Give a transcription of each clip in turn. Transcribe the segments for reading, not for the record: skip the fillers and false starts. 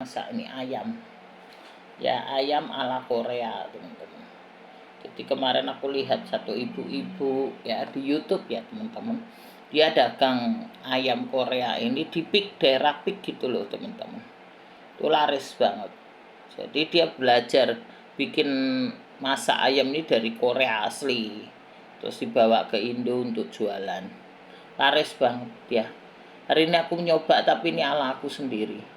masak ini ayam. Ya, ayam ala Korea, teman-teman. Jadi kemarin aku lihat satu ibu-ibu ya di YouTube ya, teman-teman. Dia dagang ayam Korea ini di daerah Pik gitu loh, teman-teman. Itu laris banget. Jadi dia belajar bikin masak ayam ini dari Korea asli. Terus dibawa ke Indo untuk jualan. Laris banget ya. Hari ini aku nyoba tapi ini ala aku sendiri.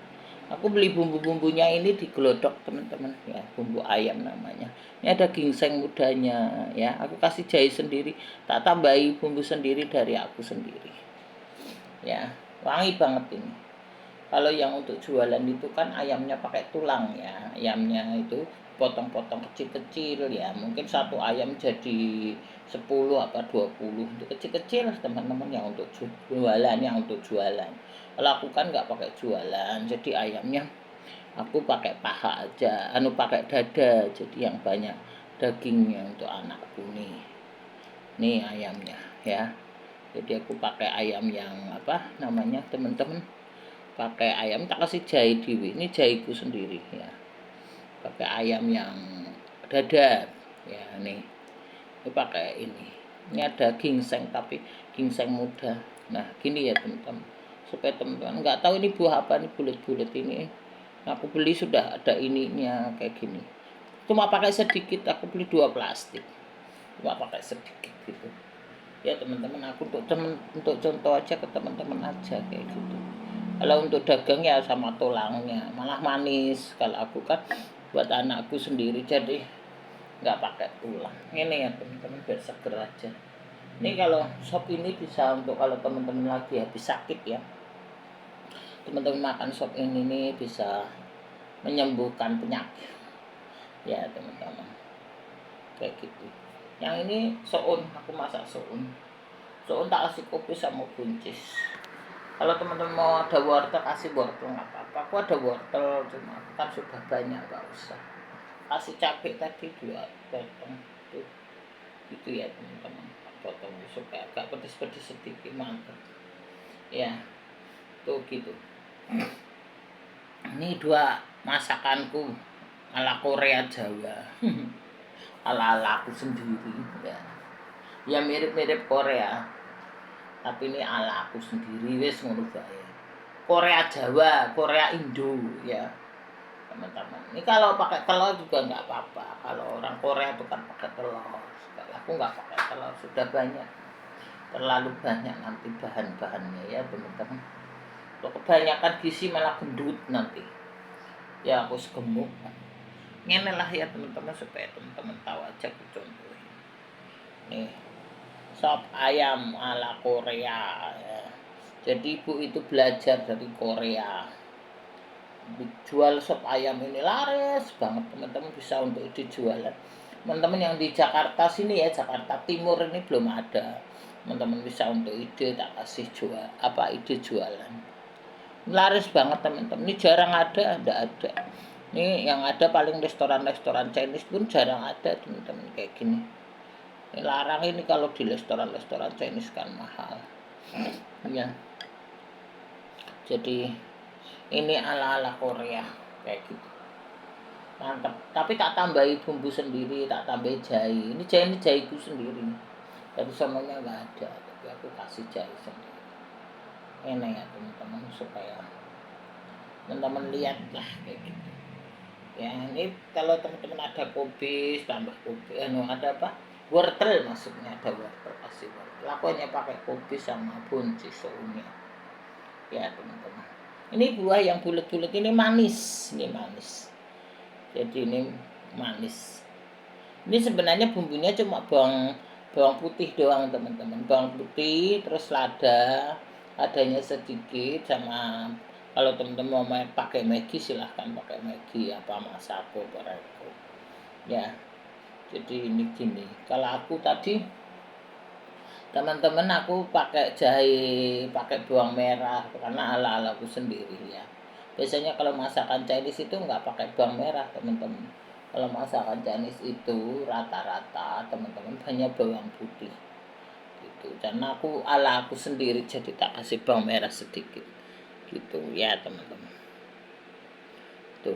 Aku beli bumbu-bumbunya ini di Glodok, teman-teman ya, bumbu ayam namanya. Ini ada ginseng mudanya ya. Aku kasih jahe sendiri, tak tambahi bumbu sendiri dari aku sendiri. Ya, wangi banget ini. Kalau yang untuk jualan itu kan ayamnya pakai tulang ya. Ayamnya itu potong-potong kecil-kecil ya. Mungkin satu ayam jadi 10 apa 20. Untuk kecil-kecil teman-teman, yang untuk jualan, yang untuk jualan. Kalau aku kan nggak pakai jualan, jadi ayamnya aku pakai paha aja, pakai dada, jadi yang banyak dagingnya untuk anakku nih. Nih ayamnya ya. Jadi aku pakai ayam yang apa namanya, teman-teman, pakai ayam tak kasih jahe diwi, ini jahiku sendiri ya. Pakai ayam yang dadar ya, nih ini pakai ini ada ginseng tapi ginseng muda. Nah gini ya teman-teman, supaya teman-teman nggak tahu ini buah apa, ini bulat-bulat ini aku beli sudah ada ininya kayak gini, cuma pakai sedikit, aku beli 2 plastik, cuma pakai sedikit gitu ya teman-teman. Aku untuk contoh aja ke teman-teman aja kayak gitu. Kalau untuk dagang ya sama tulangnya, malah manis. Kalau aku kan buat anakku sendiri, jadi nggak pakai tulang. Ini ya teman-teman, biar seger aja. Ini kalau sop ini bisa untuk kalau teman-teman lagi habis sakit ya, teman-teman makan sop ini nih bisa menyembuhkan penyakit ya teman-teman, kayak gitu. Yang ini soun, aku masak soun tak kasih kopi sama buncis. Kalau teman-teman mau ada wortel, kasih wortel nggak apa-apa. Aku ada wortel, cuma kan sudah banyak, nggak usah. Kasih cabai tadi 2 potong tuh, gitu ya teman-teman. Potong supaya agak pedes-pedes sedikit, mantap. Ya, tuh gitu. Ini 2 masakanku ala Korea Jawa. Ala aku sendiri ya. Ya mirip-mirip Korea, tapi ini ala aku sendiri, wis ngono bae. Korea Jawa, Korea Indo ya teman-teman. Ini kalau pakai telur juga nggak apa-apa. Kalau orang Korea itu kan pakai telur. Kalau aku nggak pakai telur, sudah banyak, terlalu banyak nanti bahan-bahannya ya teman-teman. Kalau kebanyakan gizi malah gendut nanti. Ya aku segemuk. Ini lah ya teman-teman, supaya teman-teman tahu aja contohnya. Nih sop ayam ala Korea ya. Jadi ibu itu belajar dari Korea, jual sop ayam ini laris banget teman-teman, bisa untuk dijualan. Teman-teman yang di Jakarta sini ya, Jakarta Timur ini belum ada, teman-teman bisa untuk ide, tak kasih jual ide jualan. Laris banget teman-teman, ini jarang ada, enggak ada. Ini yang ada paling restoran-restoran Chinese pun jarang ada teman-teman kayak gini. Ini larang ini kalau di restoran-restoran Chinese kan mahal ya. Jadi ini ala-ala Korea kayak gitu, mantap. Tapi tak tambahi bumbu sendiri, tak tambahi jahe. Ini jahiku sendiri, dari sononya nggak ada, tapi aku kasih jahe sendiri. Enak ya teman-teman, supaya teman-teman lihat lah kayak gitu ya. Ini kalau teman-teman ada kubis, tambah kubis, ada apa, wortel, maksudnya ada wortel, kasih wortel. Aku hanya pakai kubis sama buncis soalnya ya teman-teman. Ini buah yang bulat-bulat ini manis, jadi ini manis. Ini sebenarnya bumbunya cuma bawang putih doang teman-teman, bawang putih, terus ladanya sedikit, sama kalau teman-teman mau pakai Maggi silahkan pakai Maggi apa Masako Bareko ya. Jadi ini gini, kalau aku tadi teman-teman aku pakai jahe, pakai bawang merah karena ala-ala aku sendiri ya. Biasanya kalau masakan Chinese itu nggak pakai bawang merah teman-teman. Kalau masakan Chinese itu rata-rata teman-teman banyak bawang putih gitu. Dan aku ala aku sendiri, jadi tak kasih bawang merah sedikit gitu ya teman-teman. itu.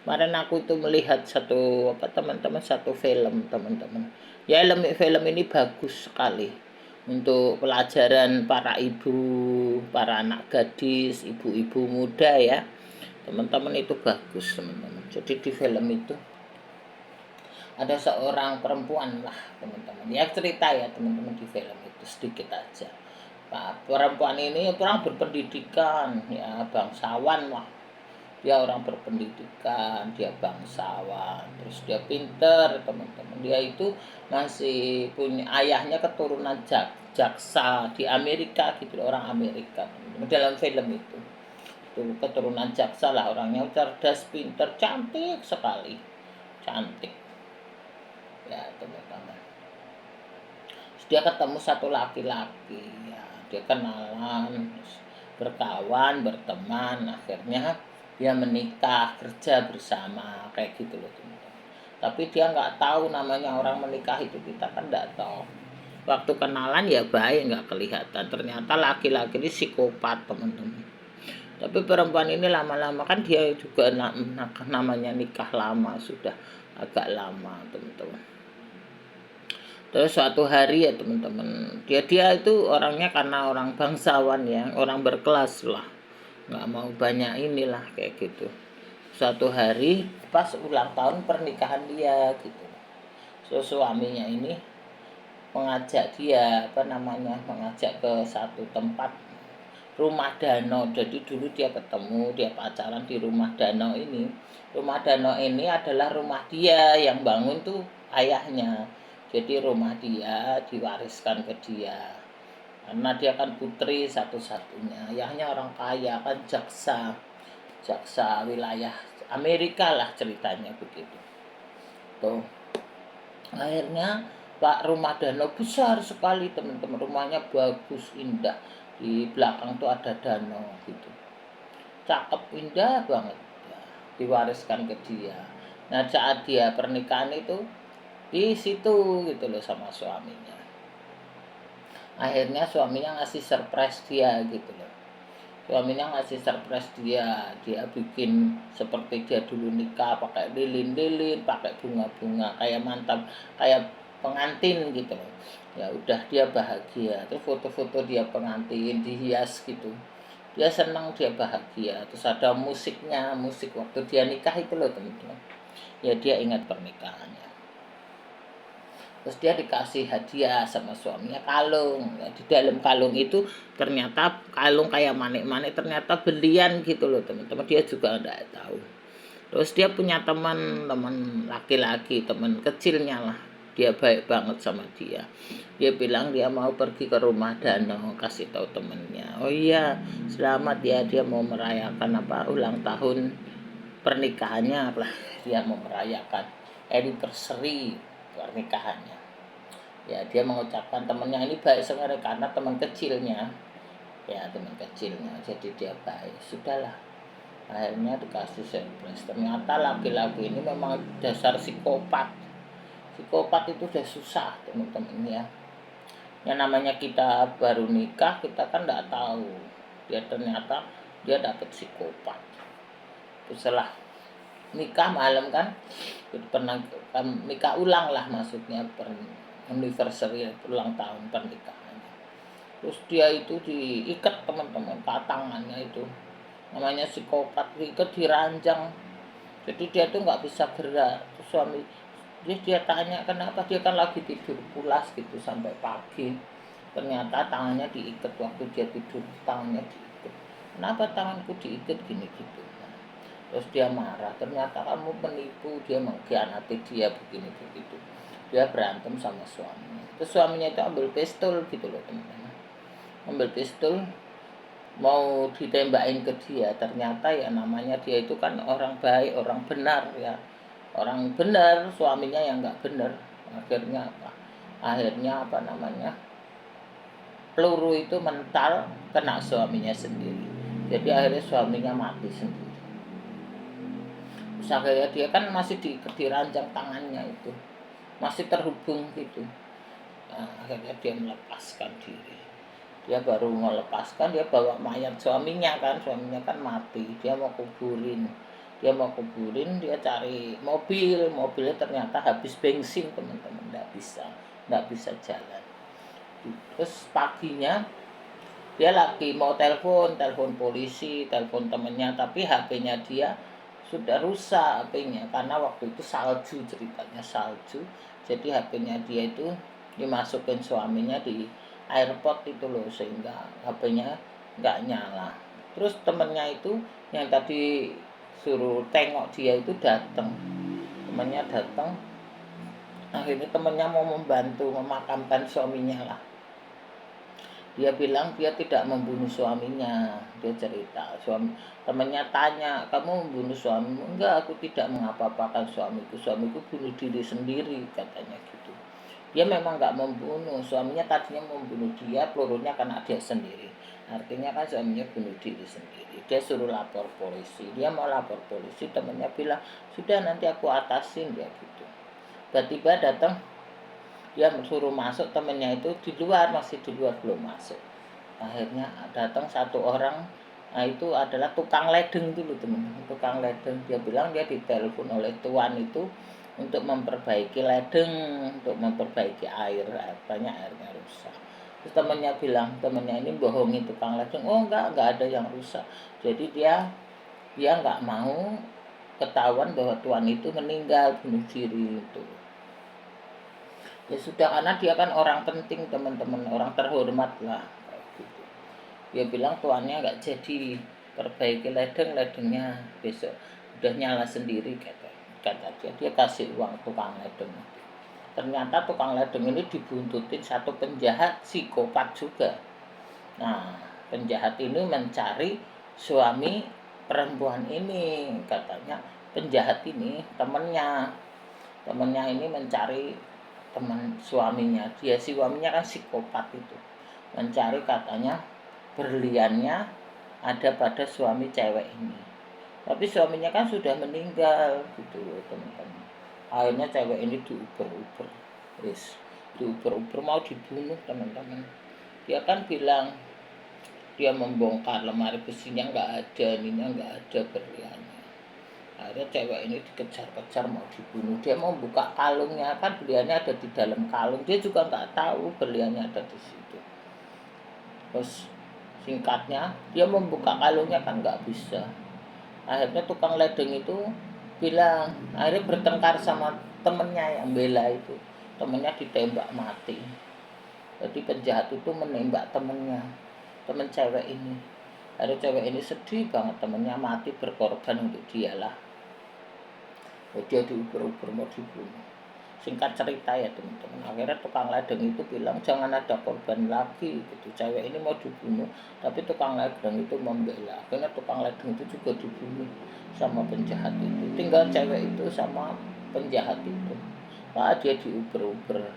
Kemarin aku itu melihat satu teman-teman, satu film teman-teman. Ya film ini bagus sekali untuk pelajaran para ibu, para anak gadis, ibu-ibu muda ya. Teman-teman itu bagus teman-teman. Jadi di film itu ada seorang perempuan lah teman-teman. Ya cerita ya teman-teman di film itu sedikit aja. Pak perempuan ini orang berpendidikan ya, bangsawan lah, dia orang berpendidikan, dia bangsawan, terus dia pinter teman-teman. Dia itu masih punya ayahnya keturunan jaksa di Amerika gitu, orang Amerika dalam film itu keturunan jaksa lah, orangnya cerdas, pinter, cantik sekali, cantik ya teman-teman. Dia ketemu satu laki-laki ya, dia kenalan, berkawan, berteman, akhirnya dia menikah, kerja bersama kayak gitu loh teman-teman. Tapi dia nggak tahu namanya orang menikah itu, kita kan nggak tahu. Waktu kenalan ya baik, nggak kelihatan, ternyata laki-laki ini psikopat teman-teman. Tapi perempuan ini lama-lama kan dia juga namanya nikah lama, sudah agak lama teman-teman. Terus suatu hari ya teman-teman, dia itu orangnya karena orang bangsawan ya, orang berkelas lah, nggak mau banyak inilah kayak gitu. Suatu hari pas ulang tahun pernikahan dia gitu, so, suaminya ini mengajak dia mengajak ke satu tempat, rumah danau. Jadi dulu dia ketemu, dia pacaran di rumah danau ini. Rumah danau ini adalah rumah dia, yang bangun tuh ayahnya. Jadi rumah dia diwariskan ke dia. Karena dia kan putri satu-satunya. Ayahnya orang kaya kan, jaksa wilayah Amerika lah ceritanya begitu. Tuh. Akhirnya Pak, rumah danau besar sekali teman-teman. Rumahnya bagus, indah. Di belakang tuh ada danau gitu. Cakep, indah banget. Ya, diwariskan ke dia. Nah saat dia pernikahan itu di situ gitu loh sama suaminya. Akhirnya suaminya ngasih surprise dia gitu loh. Suaminya ngasih surprise dia bikin seperti dia dulu nikah, pakai lilin-lilin, pakai bunga-bunga, kayak mantap, kayak pengantin gitu loh. Ya udah, dia bahagia. Terus foto-foto dia pengantin dihias gitu. Dia senang, dia bahagia. Terus ada musiknya, musik waktu dia nikah itu loh teman-teman. Ya dia ingat pernikahannya. Terus dia dikasih hadiah sama suaminya kalung. Ya, di dalam kalung itu ternyata kalung kayak manik-manik, ternyata berlian gitu loh teman-teman. Dia juga enggak tahu. Terus dia punya teman laki-laki, teman kecilnya lah. Dia baik banget sama dia. Dia bilang dia mau pergi ke rumah danau, kasih tahu temennya. Oh iya, selamat ya, dia mau merayakan ulang tahun pernikahannya lah. Dia mau merayakan anniversary pernikahannya. Ya dia mengucapkan temannya ini baik sekali karena teman kecilnya. Ya teman kecilnya, jadi dia baik. Sudahlah, akhirnya dikasih surprise. Ternyata laki-laki ini memang dasar psikopat. Psikopat itu udah susah teman-teman ya. Yang namanya kita baru nikah, kita kan nggak tahu ternyata dia dapat psikopat. Setelah nikah malam kan, pernah nikah ulang lah, maksudnya anniversary, ulang tahun pernikahannya. Terus dia itu diikat teman-teman, tangannya itu namanya psikopat, diikat, diranjang. Jadi dia tuh nggak bisa gerak. Terus suami dia tanya kenapa, dia kan lagi tidur pulas gitu sampai pagi. Ternyata tangannya diikat waktu dia tidur, tangannya diikat. Kenapa tanganku diikat gini gitu? Terus dia marah, ternyata kamu penipu, dia mengkhianati dia begini begitu. Dia berantem sama suaminya. Terus suaminya itu ambil pistol gitu loh teman-teman. Ambil pistol mau ditembakin ke dia. Ternyata ya namanya dia itu kan orang baik, orang benar ya. Orang benar, suaminya yang nggak benar. Akhirnya peluru itu mental kena suaminya sendiri. Jadi akhirnya suaminya mati sendiri. Terus akhirnya dia kan masih diranjang tangannya itu, masih terhubung gitu. Nah, akhirnya dia melepaskan diri. Dia baru melepaskan, dia bawa mayat suaminya kan mati, dia mau kuburin. Dia mau kuburin, dia cari mobilnya ternyata habis bensin teman-teman, nggak bisa jalan. Terus paginya dia lagi mau telepon polisi, telepon temennya, tapi HP-nya dia sudah rusak HP-nya karena waktu itu salju, ceritanya salju. Jadi HP-nya dia itu dimasukin suaminya di airport itu loh, sehingga HP-nya nggak nyala. Terus temennya itu yang tadi suruh tengok dia itu datang, temennya datang. Akhirnya temennya mau membantu memakamkan suaminya lah. Dia bilang dia tidak membunuh suaminya. Dia cerita, temannya tanya, kamu membunuh suamimu? Enggak, aku tidak mengapa-apakan suamiku bunuh diri sendiri, katanya gitu. Dia memang nggak membunuh, suaminya tadinya membunuh dia, pelurunya kena dia sendiri. Artinya kan suaminya bunuh diri sendiri. Dia suruh lapor polisi, dia mau lapor polisi, temannya bilang sudah nanti aku atasin, dia gitu. Tiba-tiba datang, dia suruh masuk, temennya itu masih di luar, belum masuk. Akhirnya datang satu orang, nah itu adalah tukang ledeng dulu teman-teman, tukang ledeng. Dia bilang dia ditelepon oleh tuan itu untuk memperbaiki ledeng, untuk memperbaiki air, banyak airnya rusak. Terus temennya bilang, temennya ini bohongin tukang ledeng, oh enggak ada yang rusak. Jadi dia nggak mau ketahuan bahwa tuan itu meninggal bunuh diri itu. Ya sudah, karena dia kan orang penting teman-teman, orang terhormat lah gitu. Dia bilang tuannya nggak jadi perbaiki ledengnya, besok udah nyala sendiri, kata dia kasih uang tukang ledeng. Ternyata tukang ledeng ini dibuntutin satu penjahat psikopat juga. Nah, penjahat ini mencari suami perempuan ini, katanya penjahat ini temennya ini mencari teman suaminya. Si suaminya kan psikopat itu, mencari katanya berliannya ada pada suami cewek ini, tapi suaminya kan sudah meninggal gitu loh teman-teman. Akhirnya cewek ini diuber-uber, mau dibunuh teman-teman. Dia kan bilang dia membongkar lemari besinya, nggak ada ininya, nggak ada berliannya. Akhirnya cewek ini dikejar-kejar mau dibunuh. Dia mau buka kalungnya, kan berliannya ada di dalam kalung. Dia juga nggak tahu berliannya ada di situ. Terus singkatnya, dia membuka kalungnya kan nggak bisa. Akhirnya tukang ledeng itu bilang, akhirnya bertengkar sama temennya yang bela itu. Temennya ditembak mati. Jadi penjahat itu menembak temennya, temen cewek ini. Akhirnya cewek ini sedih banget, temennya mati berkorban untuk dialah. Dia diuber-uber mau dibunuh. Singkat cerita ya teman-teman, akhirnya tukang ledeng itu bilang jangan ada korban lagi gitu. Cewek ini mau dibunuh, tapi tukang ledeng itu membela. Akhirnya tukang ledeng itu juga dibunuh sama penjahat itu. Tinggal cewek itu sama penjahat itu. Dia diuber-uber.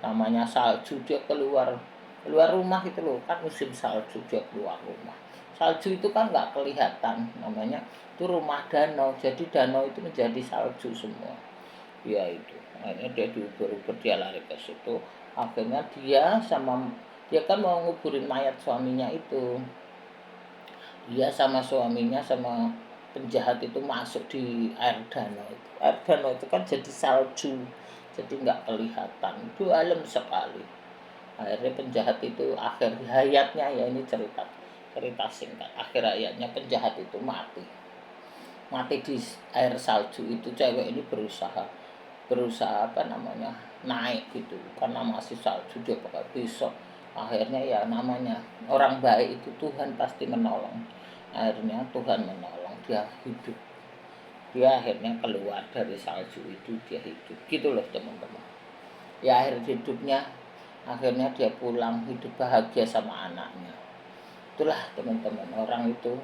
Namanya salju, dia keluar rumah itu loh, kan musim salju, dia keluar rumah. Salju itu kan nggak kelihatan, namanya itu rumah danau, jadi danau itu menjadi salju semua. Ya itu, akhirnya dia diuber-uber, dia lari ke situ. Akhirnya dia kan mau nguburin mayat suaminya itu. Dia sama suaminya sama penjahat itu masuk di air danau itu. Air danau itu kan jadi salju, jadi nggak kelihatan, itu alam sekali. Akhirnya penjahat itu akhir hayatnya, ya ini cerita singkat, akhir hayatnya penjahat itu mati di air salju itu. Cewek ini berusaha naik gitu, karena masih salju, dia pakai besok. Akhirnya ya namanya orang baik itu Tuhan pasti menolong. Akhirnya Tuhan menolong, dia hidup. Dia akhirnya keluar dari salju itu, dia hidup gitu loh teman-teman. Ya akhir hidupnya, akhirnya dia pulang hidup bahagia sama anaknya. Itulah teman-teman, orang itu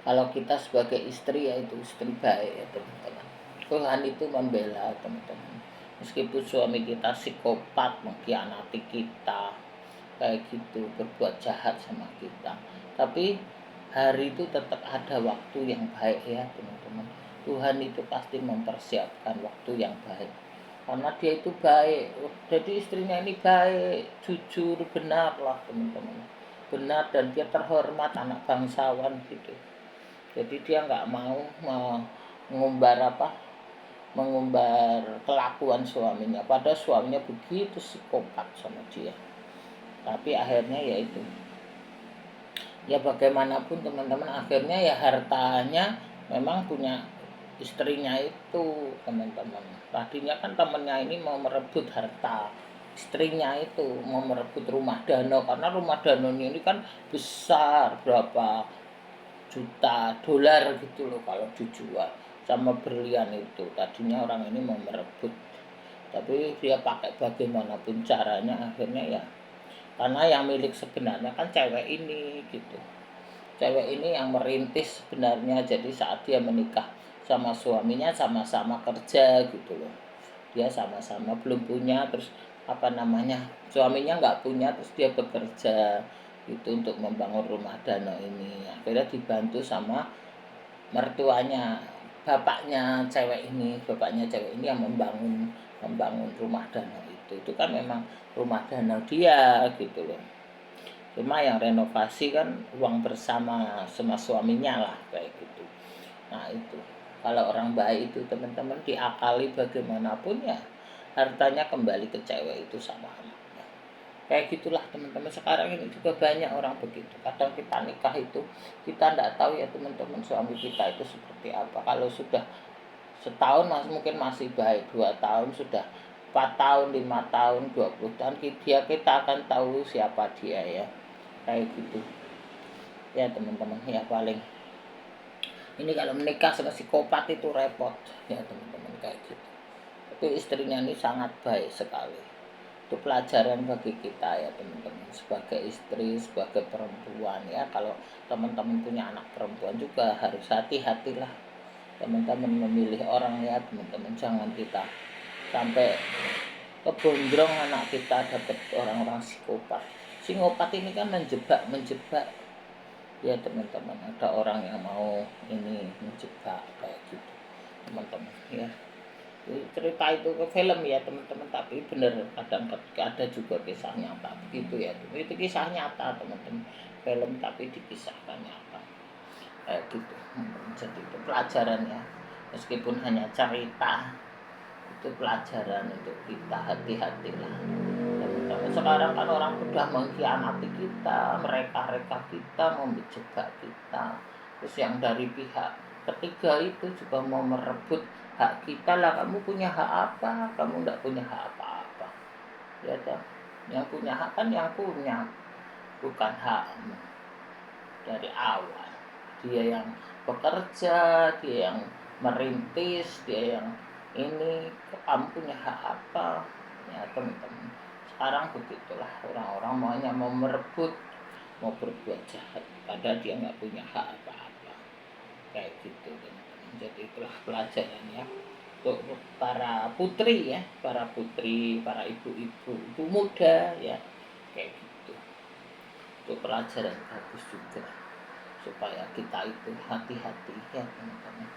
kalau kita sebagai istri, ya itu istri baik ya teman-teman. Tuhan itu membela teman-teman. Meskipun suami kita psikopat, mengkhianati kita, kayak gitu, berbuat jahat sama kita, tapi hari itu tetap ada waktu yang baik ya teman-teman. Tuhan itu pasti mempersiapkan waktu yang baik, karena dia itu baik. Jadi istrinya ini baik, jujur, benar lah teman-teman, benar, dan dia terhormat, anak bangsawan gitu. Jadi dia nggak mau mengumbar mengumbar kelakuan suaminya, padahal suaminya begitu psikopat sama dia. Tapi akhirnya ya itu, ya bagaimanapun teman-teman, akhirnya ya hartanya memang punya istrinya itu teman-teman. Tadinya kan temennya ini mau merebut harta istrinya, itu mau merebut rumah Dano, karena rumah Dano ini kan besar, berapa juta dolar gitu loh kalau dijual, sama berlian itu. Tadinya orang ini mau merebut, tapi dia pakai bagaimanapun caranya, akhirnya ya karena yang milik sebenarnya kan cewek ini gitu. Cewek ini yang merintis sebenarnya. Jadi saat dia menikah sama suaminya sama-sama kerja gitu loh, dia sama-sama belum punya, terus suaminya nggak punya, terus dia bekerja itu untuk membangun rumah Dano ini. Akhirnya dibantu sama mertuanya, bapaknya cewek ini yang membangun rumah Dano itu kan memang rumah Dano dia gitu loh. Cuma yang renovasi kan uang bersama sama suaminya lah kayak gitu. Nah itu, kalau orang baik itu teman-teman, diakali bagaimanapun ya hartanya kembali ke cewek itu sama anaknya. Kayak gitulah teman-teman. Sekarang ini juga banyak orang begitu. Kadang kita nikah itu kita tidak tahu ya teman-teman, suami kita itu seperti apa. Kalau sudah setahun mungkin masih baik, 2 tahun, sudah 4 tahun, 5 tahun, 20 tahun, kita akan tahu siapa dia ya. Kayak gitu ya teman-teman. Ya paling ini kalau menikah sama psikopat itu repot ya teman-teman, kayak gitu. Tapi istrinya ini sangat baik sekali. Itu pelajaran bagi kita ya teman-teman, sebagai istri, sebagai perempuan ya. Kalau teman-teman punya anak perempuan juga harus hati-hatilah teman-teman memilih orang ya teman-teman. Jangan kita sampai kebondrong anak kita dapat orang-orang psikopat. Psikopat ini kan menjebak ya teman-teman. Ada orang yang mau ini menjebak kayak gitu teman-teman ya. Cerita itu ke film ya teman-teman, tapi bener kadang ada juga kisah nyata begitu ya. Itu kisah nyata teman-teman, film tapi dikisahkan nyata kayak gitu. Jadi itu pelajaran ya, meskipun hanya cerita, itu pelajaran untuk kita. Hati-hatilah teman-teman. Sekarang kan orang sudah mengkhianati kita, mereka kita, mau menjebak kita. Terus yang dari pihak ketiga itu juga mau merebut hak kita lah. Kamu punya hak apa? Kamu tidak punya hak apa-apa ya toh. Yang punya hak kan yang punya, bukan hakmu dari awal. Dia yang bekerja, dia yang merintis, dia yang ini. Kamu punya hak apa ya teman-teman. Sekarang begitulah, orang-orang maunya mau merebut, mau berbuat jahat, padahal dia nggak punya hak apa-apa kayak gitu teman-teman. Jadi itulah pelajaran ya untuk para putri ya, para ibu-ibu, ibu muda ya, kayak gitu. Itu pelajaran bagus juga supaya kita itu hati-hati ya teman-teman.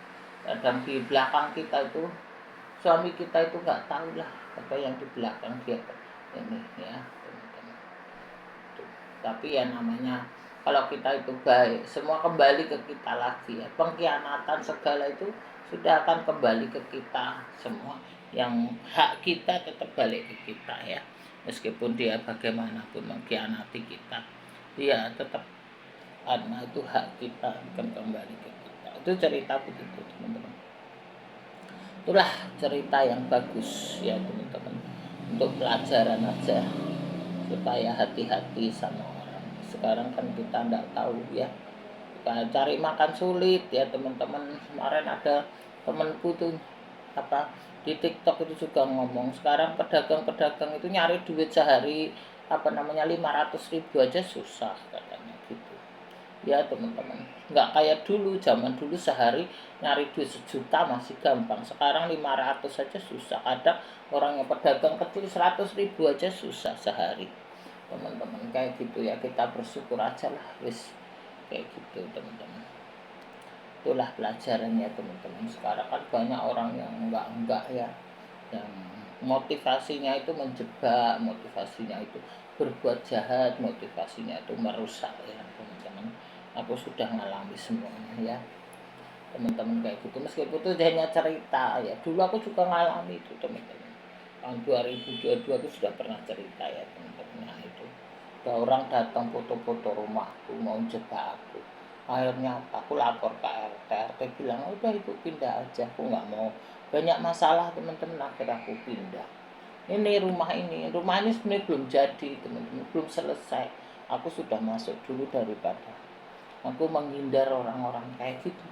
Kadang di belakang kita itu, suami kita itu nggak tahu lah apa yang di belakang dia ini ya teman-teman. Tapi ya namanya kalau kita itu baik, semua kembali ke kita lagi ya. Pengkhianatan segala itu sudah akan kembali ke kita semua. Yang hak kita tetap balik ke kita ya. Meskipun dia bagaimanapun mengkhianati kita, dia tetap karena itu hak kita akan kembali ke kita. Itu cerita begitu teman-teman. Itulah cerita yang bagus ya teman-teman, untuk pelajaran aja supaya hati-hati sama orang. Sekarang kan kita tidak tahu ya, kita cari makan sulit ya teman-teman. Kemarin ada temanku tuh di TikTok itu juga ngomong, sekarang pedagang-pedagang itu nyari duit sehari 500.000 aja susah katanya gitu ya teman-teman. Nggak kayak dulu, zaman dulu sehari nyari duit 1 juta masih gampang, sekarang 500 saja susah. Ada orang yang pedagang kecil 100.000 aja susah sehari teman-teman. Kayak gitu ya, kita bersyukur aja lah wis kayak gitu teman-teman. Itulah pelajarannya teman-teman. Sekarang kan banyak orang yang enggak ya, yang motivasinya itu menjebak, motivasinya itu berbuat jahat, motivasinya itu merusak ya teman-teman. Aku sudah ngalami semuanya ya. teman-teman, kayak gitu. Meskipun itu hanya cerita ya, dulu aku juga ngalami itu teman-teman. Tahun 2022 aku sudah pernah cerita ya teman-teman. Nah itu ada orang datang foto-foto rumahku mau jebak aku. Akhirnya aku lapor ke RT. RT bilang udah ibu pindah aja, aku nggak mau banyak masalah teman-teman. Akhirnya aku pindah. Rumah ini sebenarnya belum jadi teman-teman, belum selesai. Aku sudah masuk dulu daripada aku menghindar orang-orang kayak gitu,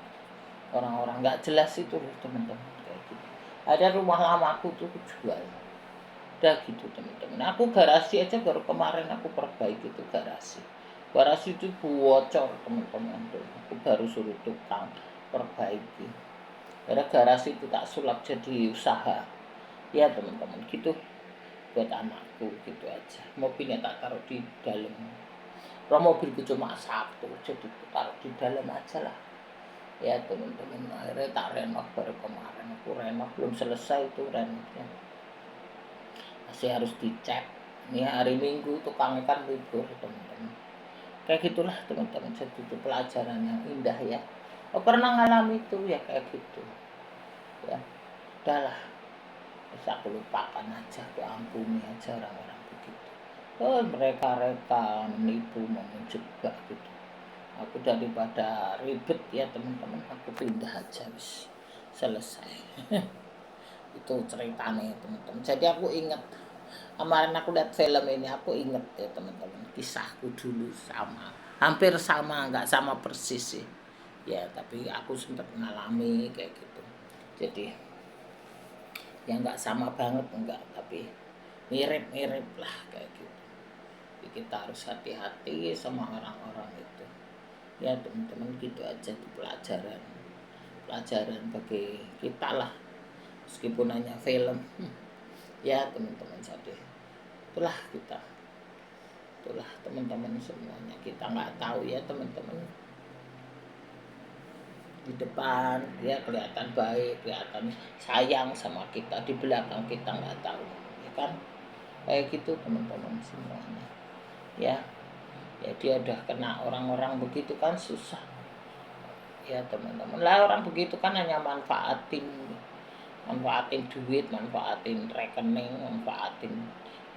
orang-orang nggak jelas itu loh teman-teman, kayak gitu. Ada rumah lamaku tuh jual, udah gitu teman-teman. Aku garasi aja baru kemarin aku perbaiki itu garasi itu bocor teman-teman tuh, aku baru suruh tukang perbaiki. Karena garasi itu tak sulap jadi usaha ya teman-teman, gitu buat anakku, gitu aja. Mobilnya tak taruh di dalam, kalau mobilku cuma satu jadi taruh di dalam aja lah ya teman-teman. Akhirnya tak renov baru kemarin, aku renov belum selesai itu renovnya, masih harus dicek. Ini hari Minggu tukangnya kan libur teman-teman, kayak gitulah teman-teman. Jadi itu pelajaran yang indah ya. Oh, pernah ngalami itu ya kayak gitu ya. Udahlah, bisa aku lupakan aja, aku ampuni aja orang-orang begitu. Oh, mereka menipu, mau menjebak gitu. Aku daripada ribet ya teman-teman, aku pindah aja wis, selesai. Itu ceritanya teman-teman. Jadi aku ingat kemarin aku lihat film ini, aku inget ya teman-teman, kisahku dulu sama, hampir sama, nggak sama persis sih ya, tapi aku sempat mengalami kayak gitu. Jadi ya nggak sama banget enggak, tapi mirip-mirip lah kayak gitu. Jadi kita harus hati-hati sama orang-orang itu ya teman-teman, gitu aja. Itu pelajaran bagi kita lah, meskipun hanya film. Ya teman-teman, jadi itulah teman-teman semuanya. Kita nggak tahu ya teman-teman, di depan dia kelihatan baik, kelihatan sayang sama kita, di belakang kita nggak tahu ya kan, kayak gitu teman-teman semuanya ya. Ya dia udah kena orang-orang begitu kan susah ya teman-teman. Lah orang begitu kan hanya manfaatin duit, manfaatin rekening, manfaatin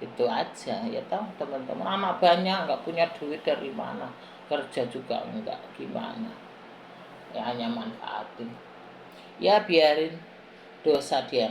itu aja ya tahu teman-teman. Anak banyak nggak punya duit, dari mana kerja juga enggak, gimana ya, hanya manfaatin ya. Biarin dosa dia